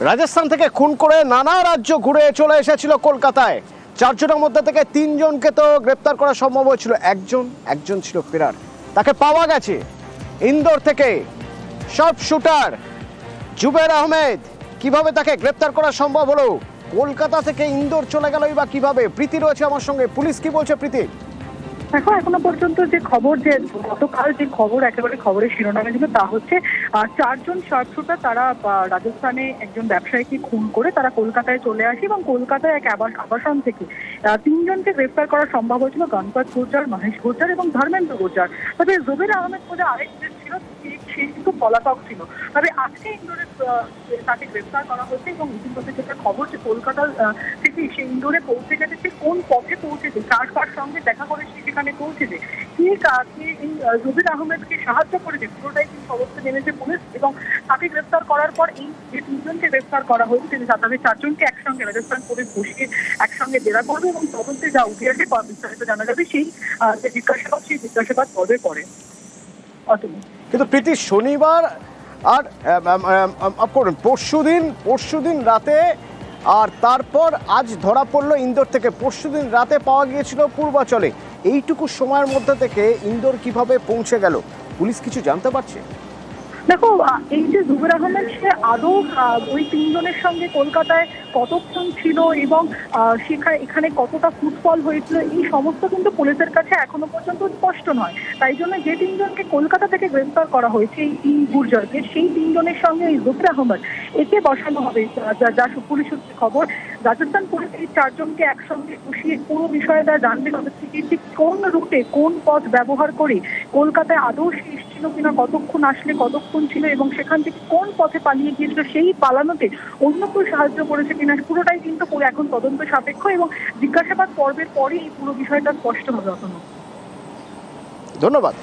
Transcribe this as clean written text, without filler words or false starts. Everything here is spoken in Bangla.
রাজস্থান থেকে খুন করে নানা রাজ্য ঘুরে চলে এসেছিল কলকাতায়। 4 জনের মধ্যে থেকে 3 জনকে তো গ্রেপ্তার করা সম্ভব হয়েছিল, একজন ছিল ফেরার। তাকে পাওয়া গেছে ইন্দোর থেকে। শর্প শুটার জুবের আহমেদ, কিভাবে তাকে গ্রেপ্তার করা সম্ভব হলো? কলকাতা থেকে ইন্দোর চলে গেল বা কিভাবে? প্রীতি রয়েছে আমার সঙ্গে। পুলিশ কি বলছে প্রীতি? দেখো, এখনো পর্যন্ত যে খবর, যে গতকাল যে খবর একেবারে খবরের শিরোনামে ছিল, তা হচ্ছে 4 জন শার্পশুটার তারা রাজস্থানে একজন ব্যবসায়ীকে খুন করে তারা কলকাতায় চলে আসে এবং কলকাতায় এক আবাসন থেকে 3 জনকে গ্রেফতার করা সম্ভব হয়েছিল। গণপত গুর্জার, মহেশ গুর্জার এবং ধর্মেন্দ্র গুর্জার। তবে জুবের আহমেদ বলে আরেকজন ছিল, সে কিন্তু পলাতক ছিল। তবে আজকে ইন্দোরে তাকে গ্রেফতার করা হয়েছে এবং ইতিমধ্যে যেটা খবর, যে কলকাতা থেকে সে ইন্দোরে পৌঁছে গেছে। সে কোন পথে পৌঁছেছে, কার সঙ্গে দেখা করে সে সেখানে পৌঁছেছে, কে এই জুবের আহমেদকে সাহায্য করেছে, পুরোটাই কিন্তু অবস্থা জেনেছে পুলিশ। এবং তাকে গ্রেফতার করার পর এই যে 3 জনকে গ্রেফতার করা হয়েছে, তাদের 4 জনকে একসঙ্গে রাজস্থান পুলিশ বসিয়ে একসঙ্গে জেরা করবে এবং তদন্তে যা উঠে আসে বিস্তারিত জানা যাবে সেই যে জিজ্ঞাসাবাদ পর্বে পড়ে। কিন্তু প্রীতি, শনিবার আর পরশুদিন রাতে, আর তারপর আজ ধরা পড়লো ইন্দোর থেকে। পরশুদিন রাতে পাওয়া গিয়েছিল পূর্বাচলে। এইটুকু সময়ের মধ্যে থেকে ইন্দোর কিভাবে পৌঁছে গেল, পুলিশ কিছু জানতে পারছে? দেখো, এই যে জুবের আহমেদ, সে আদৌ ওই 3 জনের সঙ্গে কলকাতায় কতক্ষণ ছিল এবং এখানে কতটা ফুটফল হয়েছিল, এই সমস্ত কিন্তু পুলিশের কাছে এখনো পর্যন্ত স্পষ্ট নয়। তাই জন্য যে 3 জনকে কলকাতা থেকে গ্রেফতার করা হয়েছে, এই গুর্জরকে, সেই 3 জনের সঙ্গে এই জুবের আহমেদ, একে বসানো হবে। যা পুলিশ সূত্রে খবর, রাজস্থান পুলিশ এই 4 জনকে একসঙ্গে বসিয়ে পুরো বিষয়টা জানবে হবে থেকে ঠিক কোন রুটে, কোন পথ ব্যবহার করে কলকাতায় আদৌ সে এসেছিল কিনা, কতক্ষণ আসলে কতক্ষণ ছিল এবং সেখান থেকে কোন পথে পালিয়ে গিয়েছিল, সেই পালানোতে অন্য কেউ সাহায্য করেছে কিনা, পুরোটাই কিন্তু এখন তদন্ত সাপেক্ষ এবং জিজ্ঞাসাবাদ পর্বের পরেই এই পুরো বিষয়টা স্পষ্ট হবে। ধন্যবাদ।